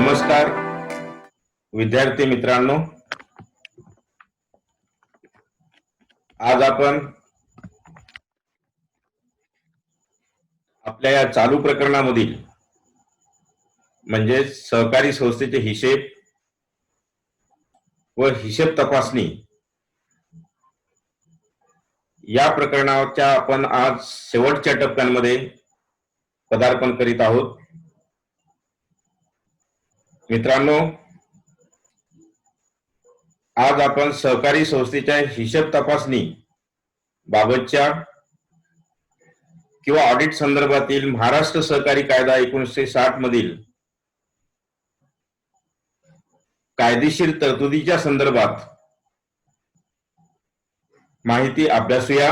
नमस्कार विद्यार्थी मित्रांनो, आज आपण आपल्या या चालू प्रकरणामधील म्हणजे सहकारी संस्थेचे हिशेब व हिशेब तपासणी या प्रकरणाच्या आपण आज शेवटच्या टप्प्यांमध्ये पदार्पण करीत आहोत. मित्रांनो, आज आपण सहकारी संस्थेच्या हिशेब तपासणी बाबतच्या किंवा ऑडिट संदर्भातील महाराष्ट्र सहकारी कायदा 1960 मधील कायदेशीर तरतुदीच्या संदर्भात माहिती अभ्यासूया.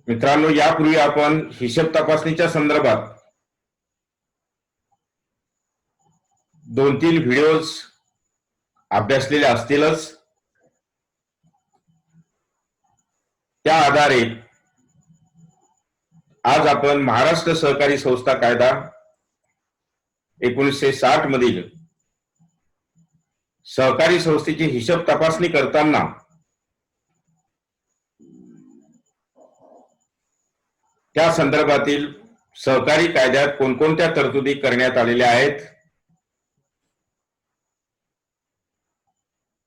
मित्रांनो, यापूर्वी आपण हिशेब तपासणीच्या संदर्भात 2-3 व्हिडिओज अभ्यासलेले असतीलच. त्या आधारे आज आपण महाराष्ट्र सहकारी संस्था कायदा 1960 मधील सहकारी संस्थेची हिशेब तपासणी करताना त्या संदर्भातील सहकारी कायद्यात कोणकोणत्या तरतुदी करण्यात आलेल्या आहेत,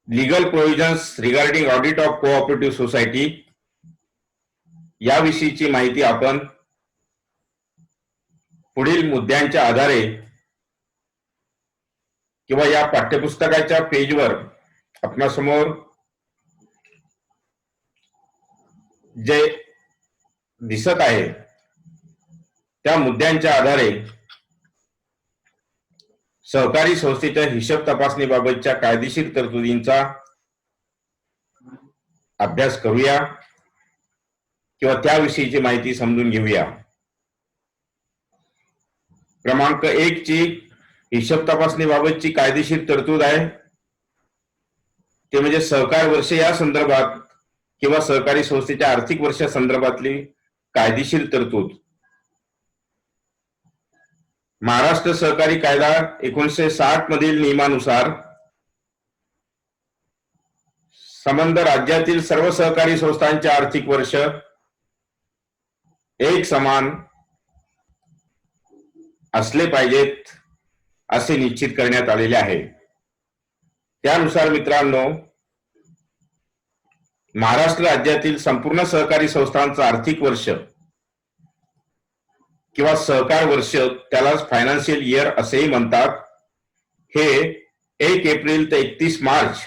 legal provisions regarding audit of cooperative society याविषयीची माहिती आपण पुढील मुद्द्यांच्या आधारे किंवा या पाठ्यपुस्तकाच्या पेजवर आपणासमोर जे दिसत आहे त्या मुद्द्यांच्या आधारे सहकारी संस्थेच्या हिशेब तपासणीबाबतच्या कायदेशीर तरतुदींचा अभ्यास करूया किंवा त्याविषयीची माहिती समजून घेऊया. क्रमांक 1 ची हिशेब तपासणीबाबतची कायदेशीर तरतूद आहे ते म्हणजे सहकार वर्ष या संदर्भात किंवा सहकारी संस्थेच्या आर्थिक वर्षा संदर्भातली कायदेशीर तरतूद. महाराष्ट्र सहकारी कायदा 1960 मधील नियमानुसार संबंध राज्यातील सर्व सहकारी संस्थांचे आर्थिक वर्ष एक समान असले पाहिजेत असे निश्चित करण्यात आलेले आहे. त्यानुसार मित्रांनो, महाराष्ट्र राज्यातील संपूर्ण सहकारी संस्थांचं आर्थिक वर्ष किंवा सहकार वर्ष, त्यालाच फायनान्शियल इयर असेही म्हणतात, हे 1 एप्रिल ते 31 मार्च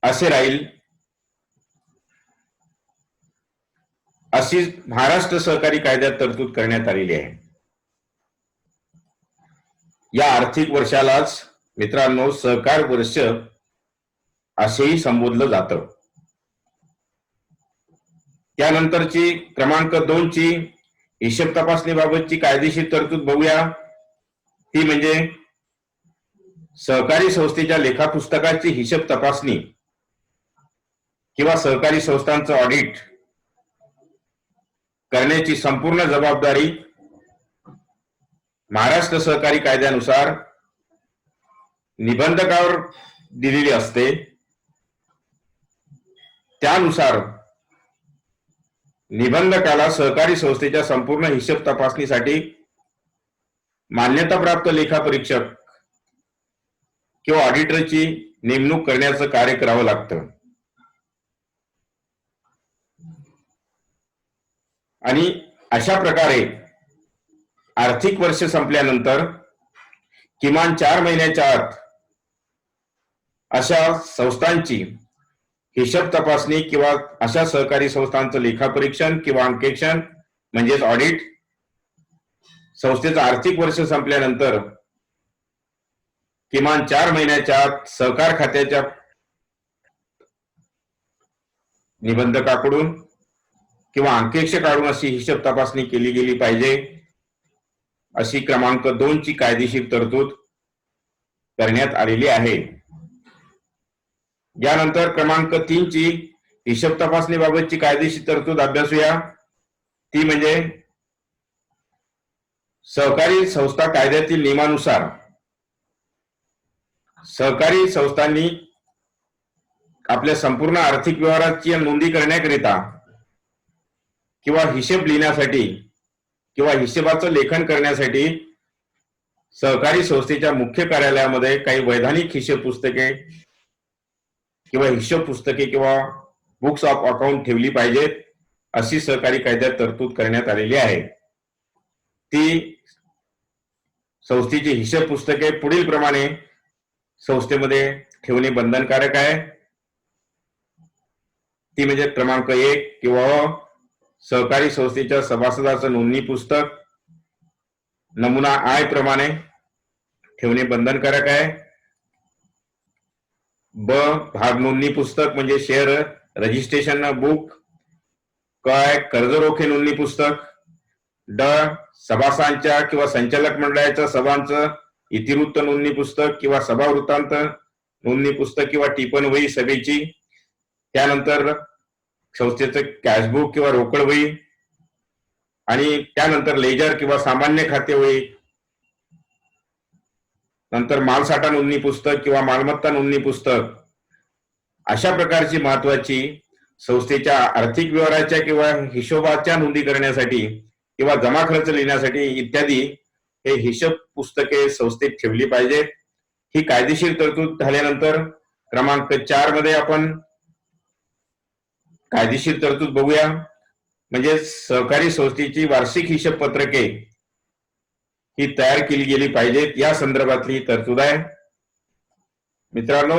असे राहील अशी महाराष्ट्र सहकारी कायद्यात तरतूद करण्यात आलेली आहे. या आर्थिक वर्षालाच मित्रांनो सहकार वर्ष असेही संबोधलं जातं. त्यानंतरची क्रमांक 2 ची हिशेब तपासणीबाबतची कायदेशीर तरतूद बघूया. ती म्हणजे सहकारी संस्थेच्या लेखापुस्तकाची हिशेब तपासणी किंवा सहकारी संस्थांचं ऑडिट करण्याची संपूर्ण जबाबदारी महाराष्ट्र सहकारी कायद्यानुसार निबंधकावर दिलेली असते. त्यानुसार निबंधकाला सहकारी संस्थेच्या संपूर्ण हिशेब तपासणीसाठी मान्यताप्राप्त लेखापरीक्षक किंवा ऑडिटरची नेमणूक करण्याचं कार्य करावं लागतं. आणि अशा प्रकारे आर्थिक वर्ष संपल्यानंतर किमान 4 महिन्याच्या आत अशा संस्थांची हिशेब तपासणी किंवा अशा सहकारी संस्थांचं लेखापरीक्षण किंवा अंकेक्षण म्हणजेच ऑडिट संस्थेचं आर्थिक वर्ष संपल्यानंतर किमान 4 महिन्याच्या आत सहकार खात्याच्या निबंधकाकडून किंवा अंकेक्षकाकडून अशी हिशेब तपासणी केली गेली पाहिजे अशी क्रमांक 2 ची कायदेशीर तरतूद करण्यात आलेली आहे. यानंतर क्रमांक 3 ची हिशेब तपासणीबाबतची कायदेशीर तरतूद अभ्यासूया. ती म्हणजे सहकारी संस्था कायद्यातील नियमानुसार सहकारी संस्थांनी आपल्या संपूर्ण आर्थिक व्यवहाराची नोंदी करण्याकरिता किंवा हिशेब लिहिण्यासाठी किंवा हिशेबाचं लेखन करण्यासाठी सहकारी संस्थेच्या मुख्य कार्यालयामध्ये काही वैधानिक हिशेब पुस्तके किंवा हिशोब पुस्तके किंवा बुक्स ऑफ अकाउंट ठेवली पाहिजेत, अशी सहकारी कायद्यात तरतूद करण्यात आलेली आहे. ती संस्थेची हिशेब पुस्तके पुढील प्रमाणे संस्थेमध्ये ठेवणे बंधनकारक आहे. ती म्हणजे क्रमांक 1 किंवा सहकारी संस्थेच्या सभासदाचं नोंदणी पुस्तक नमुना आय प्रमाणे ठेवणे बंधनकारक आहे. ब भाग नोंदणी पुस्तक म्हणजे शेअर रजिस्ट्रेशन बुक. काय कर्ज रोखे नोंदणी पुस्तक. ड सभासदांच्या किंवा संचालक मंडळाच्या सभांचं इतिवृत्त नोंदणी पुस्तक किंवा सभा वृत्तांत नोंदणी पुस्तक किंवा टिपण वही सभेची. त्यानंतर संस्थेचं कॅशबुक किंवा रोकड वही आणि त्यानंतर लेजर किंवा सामान्य खाते वही. नंतर मालसाठा नोंदणी पुस्तक किंवा मालमत्ता नोंदणी पुस्तक. अशा प्रकारची महत्वाची संस्थेच्या आर्थिक व्यवहाराच्या किंवा हिशोबाच्या नोंदी करण्यासाठी किंवा जमा खर्च लिहिण्यासाठी इत्यादी हे हिशोब पुस्तके संस्थेत ठेवली पाहिजेत. ही कायदेशीर तरतूद झाल्यानंतर क्रमांक 4 मध्ये आपण कायदेशीर तरतूद बघूया. म्हणजे सहकारी संस्थेची वार्षिक हिशोब पत्रके ही तयार केली गेली पाहिजेत, या संदर्भातली तरतूद आहे. मित्रांनो,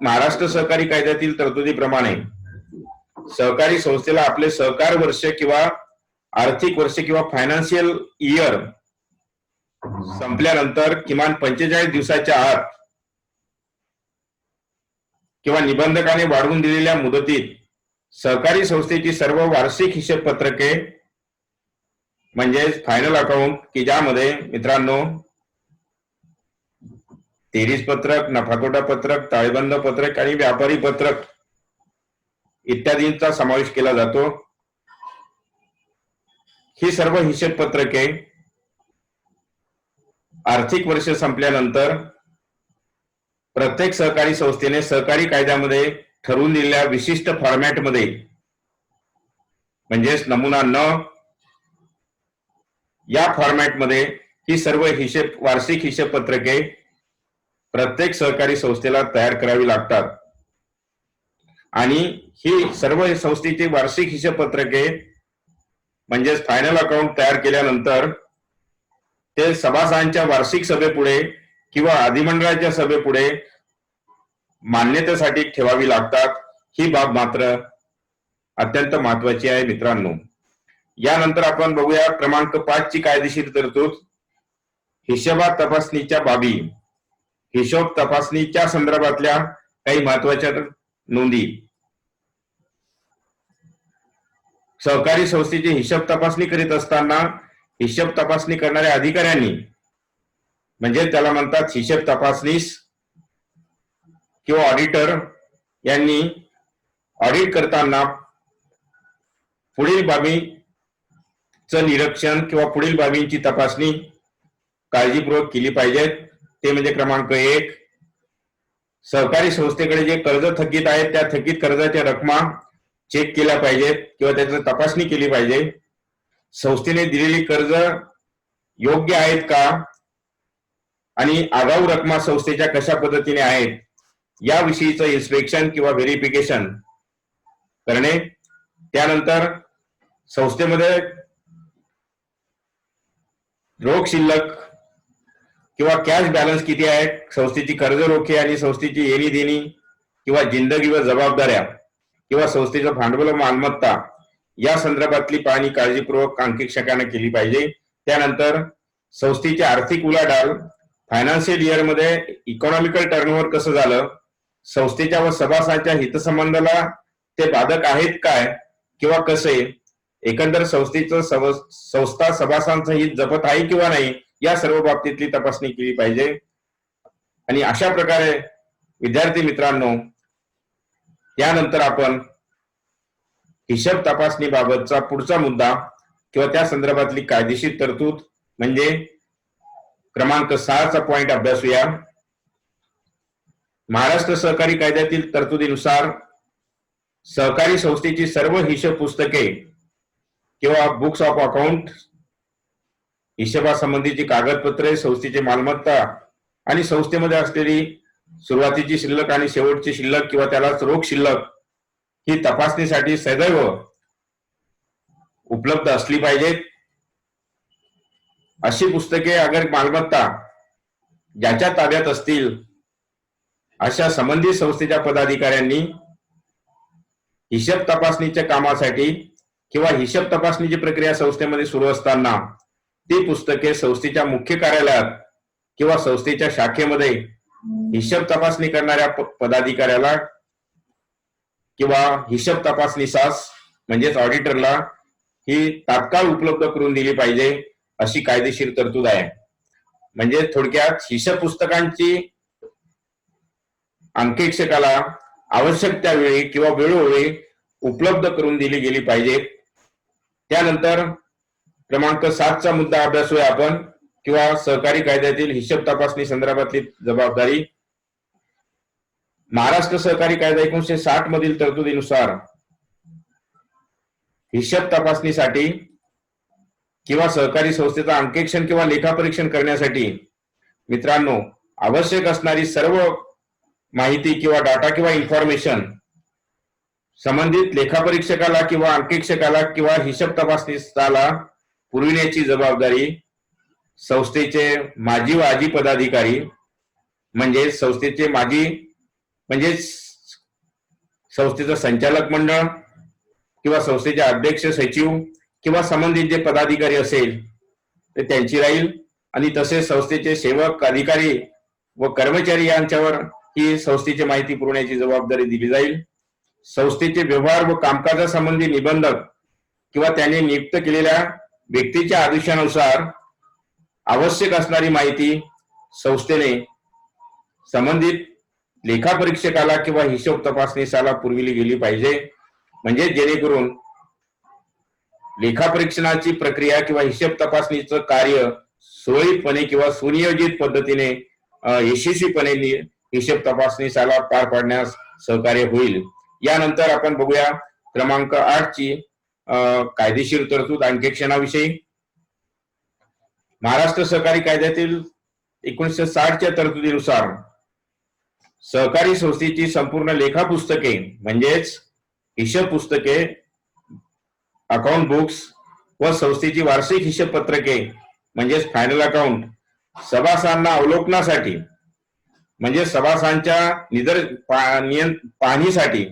महाराष्ट्र सहकारी कायद्यातील तरतुदीप्रमाणे सहकारी संस्थेला आपले सहकार वर्ष किंवा आर्थिक वर्ष किंवा फायनान्शियल इयर संपल्यानंतर किमान 45 दिवसाच्या आत किंवा निबंधकाने वाढवून दिलेल्या मुदतीत सहकारी संस्थेची सर्व वार्षिक हिशेब पत्रके म्हणजे फायनल अकाउंट, की ज्यामध्ये मित्रांनो तेरीस पत्रक, नफा-तोटा पत्रक, ताळेबंद पत्रक आणि व्यापारी पत्रक इत्यादींचा समावेश केला जातो. ही सर्व हिशेब पत्रके आर्थिक वर्ष संपल्यानंतर प्रत्येक सहकारी संस्थेने सहकारी कायद्यामध्ये ठरवून दिलेल्या विशिष्ट फॉर्मॅटमध्ये म्हणजेच नमुना 9 या फॉर्मॅटमध्ये ही सर्व वार्षिक हिशेब पत्रके प्रत्येक सहकारी संस्थेला तयार करावी लागतात. आणि ही सर्व संस्थेची वार्षिक हिशेब पत्रके म्हणजेच फायनल अकाउंट तयार केल्यानंतर ते सभासदांच्या वार्षिक सभेपुढे किंवा अधिमंडळाच्या सभेपुढे मान्यतेसाठी ठेवावी लागतात. ही बाब मात्र अत्यंत महत्वाची आहे मित्रांनो. यानंतर आपण बघूया क्रमांक 5 ची कायदेशीर तरतूद. हिशोबात तपासणीच्या बाबी. हिशोब तपासणीच्या संदर्भातल्या काही महत्वाच्या नोंदी. सहकारी संस्थेची हिशोब तपासणी करीत असताना हिशोब तपासणी करणाऱ्या अधिकाऱ्यांनी म्हणजे त्याला म्हणतात हिशोब तपासनीस किंवा ऑडिटर यांनी ऑडिट करताना पुढील बाबींचं निरीक्षण किंवा पुढील बाबींची तपासणी काळजीपूर्वक केली पाहिजे. ते म्हणजे क्रमांक 1, सहकारी संस्थेकडे जे कर्ज थकीत आहेत त्या थकीत कर्जाच्या रकमा चेक केल्या पाहिजेत किंवा त्याची तपासणी केली पाहिजे. संस्थेने दिलेली कर्ज योग्य आहेत का आणि आगाऊ रकमा संस्थेच्या कशा पद्धतीने आहेत याविषयीचं इन्स्पेक्शन किंवा व्हेरिफिकेशन करणे. त्यानंतर संस्थेमध्ये रोख शिल्लक किंवा कॅश बॅलन्स किती आहे, संस्थेची कर्ज रोखे आणि संस्थेची येणी देणी किंवा जिंदगी व जबाबदाऱ्या किंवा संस्थेचं भांडवल मालमत्ता या संदर्भातली पाहणी काळजीपूर्वक अंकेक्षकाने केली पाहिजे. त्यानंतर संस्थेची आर्थिक उलाढाल फायनान्शियल इयर मध्ये इकॉनॉमिकल टर्नओव्हर कसं झालं, संस्थेच्या व सभासदांच्या हितसंबंधाला ते बाधक आहेत काय किंवा कसे, एकंदर संस्थेचं संस्था सभासदांचं हित जपत आहे किंवा नाही या सर्व बाबतीतली तपासणी केली पाहिजे. आणि अशा प्रकारे विद्यार्थी मित्रांनो, यानंतर आपण हिशोब तपासणीबाबतचा पुढचा मुद्दा किंवा त्या संदर्भातली कायदेशीर तरतूद म्हणजे क्रमांक 6चा पॉइंट अभ्यासूया. महाराष्ट्र सहकारी कायद्यातील तरतुदीनुसार सहकारी संस्थेची सर्व हिशोब पुस्तके किंवा बुक्स ऑफ अकाउंट, हिशोबासंबंधीची कागदपत्रे, संस्थेची मालमत्ता आणि संस्थेमध्ये असलेली सुरुवातीची शिल्लक आणि शेवटची शिल्लक किंवा त्यालाच रोख शिल्लक ही तपासणीसाठी सदैव उपलब्ध असली पाहिजेत. अशी पुस्तके अगर मालमत्ता ज्याच्या ताब्यात असतील अशा संबंधित संस्थेच्या पदाधिकाऱ्यांनी हिशोब तपासणीच्या कामासाठी किंवा हिशोब तपासणीची प्रक्रिया संस्थेमध्ये सुरू असताना ती पुस्तके संस्थेच्या मुख्य कार्यालयात किंवा संस्थेच्या शाखेमध्ये हिशोब तपासणी करणाऱ्या पदाधिकाऱ्याला किंवा हिशोब तपासणीसास म्हणजेच ऑडिटरला ही तात्काळ उपलब्ध करून दिली पाहिजे अशी कायदेशीर तरतूद आहे. म्हणजे थोडक्यात हिशोब पुस्तकांची अंकेक्षकाला आवश्यक त्यावेळी किंवा वेळोवेळी उपलब्ध करून दिली गेली पाहिजे. त्यानंतर क्रमांक 7चा मुद्दा अभ्यासूया आपण किंवा सहकारी कायद्यातील हिशोब तपासणी संदर्भातली जबाबदारी. महाराष्ट्र सहकारी कायदा 1960 मधील तरतुदीनुसार हिशोब तपासणीसाठी किंवा सहकारी संस्थेचं अंकेक्षण किंवा लेखापरीक्षण करण्यासाठी मित्रांनो आवश्यक असणारी सर्व माहिती किंवा डाटा किंवा इन्फॉर्मेशन संबंधित लेखापरीक्षकाला किंवा अंकेक्षकाला किंवा हिशोब तपासणीसाला पुरविण्याची जबाबदारी संस्थेचे माजी व आजी पदाधिकारी म्हणजे संस्थेचे माजी म्हणजे संस्थेचं संचालक मंडळ किंवा संस्थेचे अध्यक्ष, सचिव किंवा संबंधित जे पदाधिकारी असेल ते त्यांची राहील. आणि तसेच संस्थेचे सेवक, अधिकारी व कर्मचारी यांच्यावर ही संस्थेची माहिती पुरवण्याची जबाबदारी दिली जाईल. संस्थेचे व्यवहार व कामकाजासंबंधी निबंधक किंवा त्यांनी नियुक्त केलेल्या व्यक्तीच्या आदेशानुसार आवश्यक असणारी माहिती संस्थेने संबंधित लेखापरीक्षकाला किंवा हिशोब तपासणीसाला पुरविली गेली पाहिजे. म्हणजे जेणेकरून लेखापरीक्षणाची प्रक्रिया किंवा हिशोब तपासणीचं कार्य सुरळीतपणे किंवा सुनियोजित पद्धतीने यशस्वीपणे हिशोब तपासणीसाला पार पाडण्यास सहकार्य होईल. यानंतर आपण बघूया क्रमांक 8ची कायदेशीर तरतूद अंकेक्षणाविषयी. महाराष्ट्र सहकारी कायद्यातील 1960च्या तरतुदीनुसार सहकारी संस्थेची संपूर्ण लेखा पुस्तके म्हणजेच हिशोब पुस्तके, अकाउंट बुक्स व संस्थेची वार्षिक हिशोब पत्रके म्हणजेच फायनल अकाउंट सभासदांना अवलोकनासाठी म्हणजे सभासदांच्या पाहणीसाठी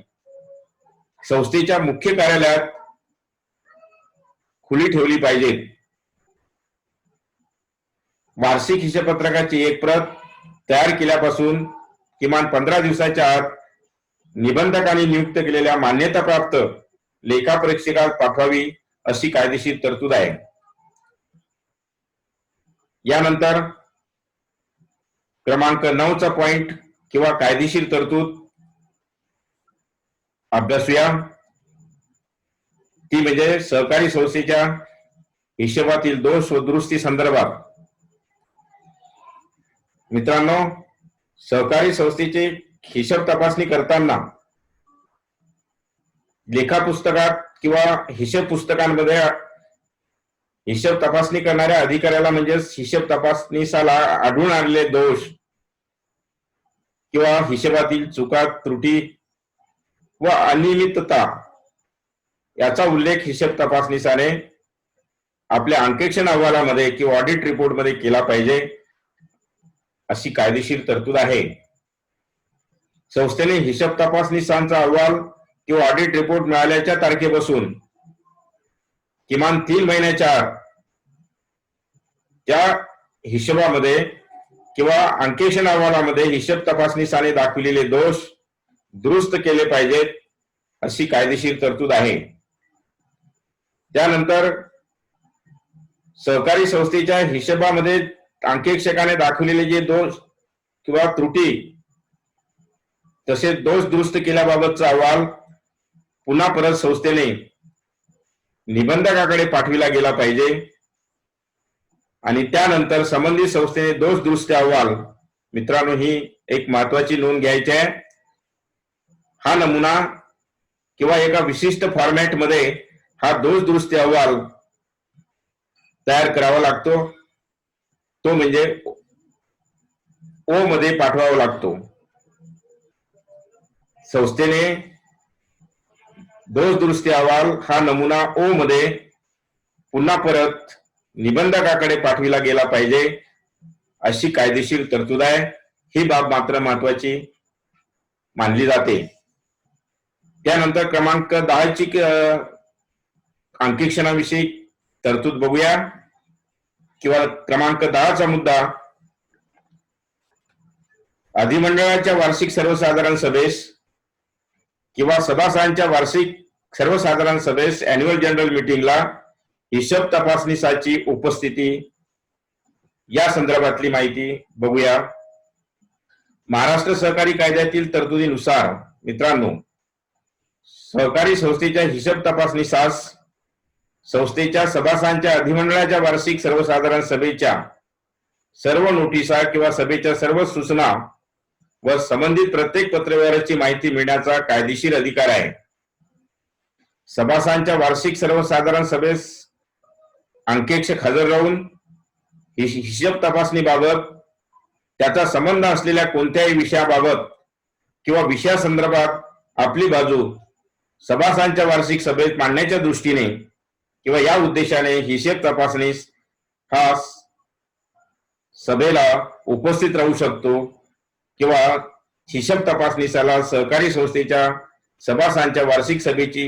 संस्थेच्या मुख्य कार्यालयात खुली ठेवली पाहिजे. वार्षिक हिशोब पत्रकाची एक प्रत तयार केल्यापासून किमान 15 दिवसाच्या आत निबंधकांनी नियुक्त केलेल्या मान्यताप्राप्त लेखापरीक्षकास पाठवावी अशी कायदेशीर तरतूद आहे. यानंतर क्रमांक 9चा पॉइंट किंवा कायदेशीर तरतूद अभ्यासूया. ती म्हणजे सहकारी संस्थेच्या हिशोबातील दोष व दुरुस्ती संदर्भात. मित्रांनो, सहकारी संस्थेची हिशोब तपासणी करताना लेखा पुस्तकात किंवा हिशोब पुस्तकांमध्ये हिशोब तपासणी करणाऱ्या अधिकाऱ्याला म्हणजेच हिशोब तपासणीसाला आढळून आलेले दोष किंवा हिशोबातील चुका, त्रुटी व अनियमितता याचा उल्लेख हिशोब तपासणीसाने आपल्या अंकेक्षण अहवालामध्ये किंवा ऑडिट रिपोर्टमध्ये केला पाहिजे अशी कायदेशीर तरतूद आहे. संस्थेने हिशोब तपासणीसांचा अहवाल किंवा ऑडिट रिपोर्ट मिळाल्याच्या तारखेपासून किमान 3 महिन्याच्या आत त्या हिशोबामध्ये किंवा अंकेक्षण अहवालामध्ये हिशोब तपासणीसाने दाखविलेले दोष दुरुस्त केले पाहिजेत अशी कायदेशीर तरतूद आहे. त्यानंतर सहकारी संस्थेच्या हिशोबामध्ये अंकेक्षकाने दाखविलेले जे दोष किंवा त्रुटी तसेच दोष दुरुस्त केल्याबाबतचा अहवाल पुन्हा परत संस्थेने निबंधकाकडे पाठविला गेला पाहिजे आणि त्यानंतर संबंधित संस्थेने दोष दुरुस्ती अहवाल, मित्रांनो ही एक महत्वाची नोंद घ्यायची आहे, हा नमुना किंवा एका विशिष्ट फॉर्मॅट मध्ये हा दोष दुरुस्ती अहवाल तयार करावा लागतो, तो म्हणजे ओ मध्ये पाठवावा लागतो। संस्थेने दोष दुरुस्ती अहवाल हा नमुना ओ मध्ये पुन्हा परत निबंधकाकडे पाठविला गेला पाहिजे अशी कायदेशीर तरतूद आहे। ही बाब मात्र महत्वाची मानली जाते। त्यानंतर क्रमांक 10 ची अंकेक्षणाविषयी तरतूद बघूया किंवा क्रमांक 10 चा मुद्दा, अधिमंडळाच्या वार्षिक सर्वसाधारण सभेस किंवा सभासदांच्या वार्षिक सर्वसाधारण सभेस अॅन्युअल जनरल मीटिंगला हिशोब तपासणीसाठी उपस्थिती या संदर्भातली माहिती बघूया। महाराष्ट्र सहकारी कायद्यातील तरतुदीनुसार मित्रांनो, सहकारी संस्थेच्या हिशोब तपासणीसास संस्थेच्या सभासदांच्या अधिमंडळाच्या वार्षिक सर्वसाधारण सभेच्या सर्व नोटिसा किंवा सभेच्या सर्व सूचना व संबंधित प्रत्येक पत्रव्यवहाराची माहिती मिळण्याचा कायदेशीर अधिकार आहे। सभासदांच्या वार्षिक सर्वसाधारण सभेस अंकेक्षक हजर राहून हिशोब तपासणीबाबत त्याचा संबंध असलेल्या कोणत्याही विषयाबाबत किंवा विषयासंदर्भात आपली बाजू सभासदांच्या वार्षिक सभेत मांडण्याच्या दृष्टीने किंवा या उद्देशाने हिशोब तपासणीस हा सभेला उपस्थित राहू शकतो किंवा हिशोब तपासणीसाला सहकारी संस्थेच्या सभासदांच्या वार्षिक सभेची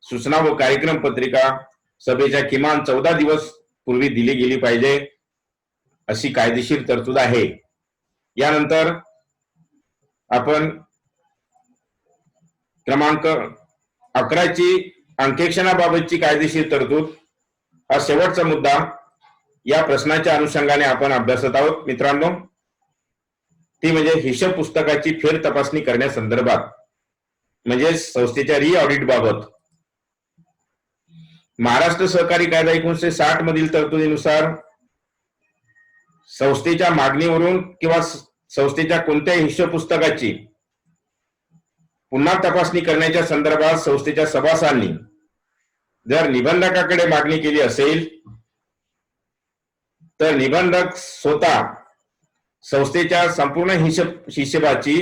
सूचना व कार्यक्रम पत्रिका सभेच्या किमान 14 दिवस पूर्वी दिली गेली पाहिजे अशी कायदेशीर तरतूद आहे। यानंतर आपण क्रमांक 11 ची अंकेक्षणाबाबतची कायदेशीर तरतूद हा शेवटचा मुद्दा या प्रश्नाच्या अनुषंगाने आपण अभ्यासत आहोत मित्रांनो, ती म्हणजे हिशोब पुस्तकाची फेर तपासणी करण्यासंदर्भात, म्हणजे संस्थेच्या री ऑडिट बाबत। महाराष्ट्र सहकारी कायदा 1960 मधील तरतुदीनुसार संस्थेच्या मागणीवरून किंवा संस्थेच्या कोणत्याही हिशोब पुस्तकाची पुन्हा तपासणी करण्याच्या संदर्भात संस्थेच्या सभासदांनी जर निबंधकाकडे मागणी केली असेल तर निबंधक स्वतः संस्थेच्या संपूर्ण हिशोबाची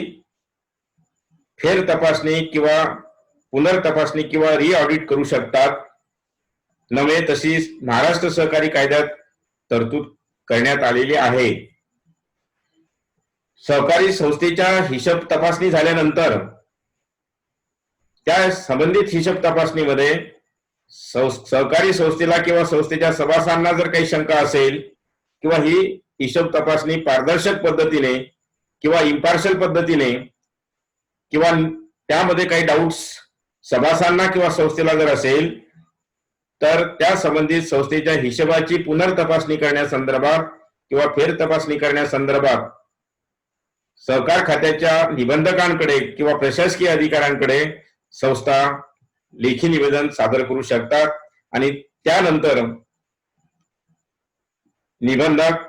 फेर तपासणी किंवा पुनर्तपासणी किंवा री ऑडिट करू शकतात। नव्हे तशीच महाराष्ट्र सहकारी कायद्यात तरतूद करण्यात आलेली आहे। सहकारी संस्थेच्या हिशोब तपासणी झाल्यानंतर त्या संबंधित हिशोब तपासणीमध्ये सहकारी संस्थेला किंवा संस्थेच्या सभासदांना जर काही शंका असेल किंवा ही हिशोब तपासणी पारदर्शक पद्धतीने किंवा इम्पार्शियल पद्धतीने किंवा त्यामध्ये काही डाऊट्स सभासदांना किंवा संस्थेला जर असेल तर त्या संबंधित संस्थेच्या हिशोबाची पुनर्तपासणी करण्यासंदर्भात किंवा फेर तपासणी करण्यासंदर्भात सहकार खात्याच्या निबंधकांकडे किंवा प्रशासकीय अधिकाऱ्यांकडे संस्था लेखी निवेदन सादर करू शकतात आणि त्यानंतर निबंधक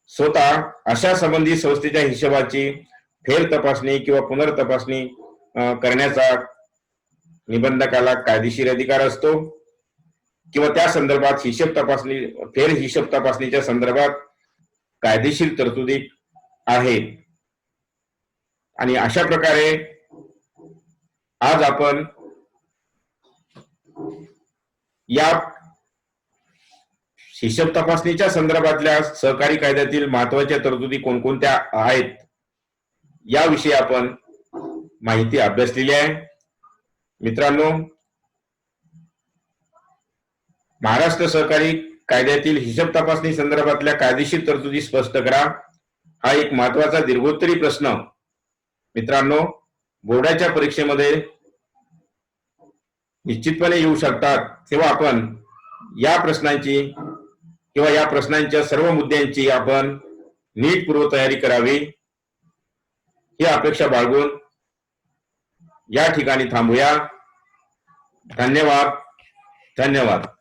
स्वतः अशा संबंधित संस्थेच्या हिशोबाची फेर तपासणी किंवा पुनर्तपासणी करण्याचा निबंधकाला कायदेशीर अधिकार असतो किंवा त्या संदर्भात हिशोब तपासणी फेर हिशोब तपासणीच्या संदर्भात कायदेशीर तरतुदी आहेत। आणि अशा प्रकारे आज आपण या हिशोब तपासणीच्या संदर्भातल्या सहकारी कायद्यातील महत्त्वाच्या तरतुदी कोणकोणत्या आहेत याविषयी आपण माहिती अभ्यासलेली आहे। मित्रांनो, महाराष्ट्र सहकारी कायद्यातील हिशोब तपासणी संदर्भातल्या कायदेशीर तरतुदी स्पष्ट करा हा एक महत्त्वाचा दीर्घोत्तरी प्रश्न मित्रांनो बोर्डाच्या परीक्षेमध्ये निश्चितपणे येऊ शकतात। तेव्हा आपण या प्रश्नांची किंवा या प्रश्नांच्या सर्व मुद्द्यांची आपण नीट पूर्वतयारी करावी ही अपेक्षा बाळगून या ठिकाणी थांबूया। धन्यवाद. धन्यवाद.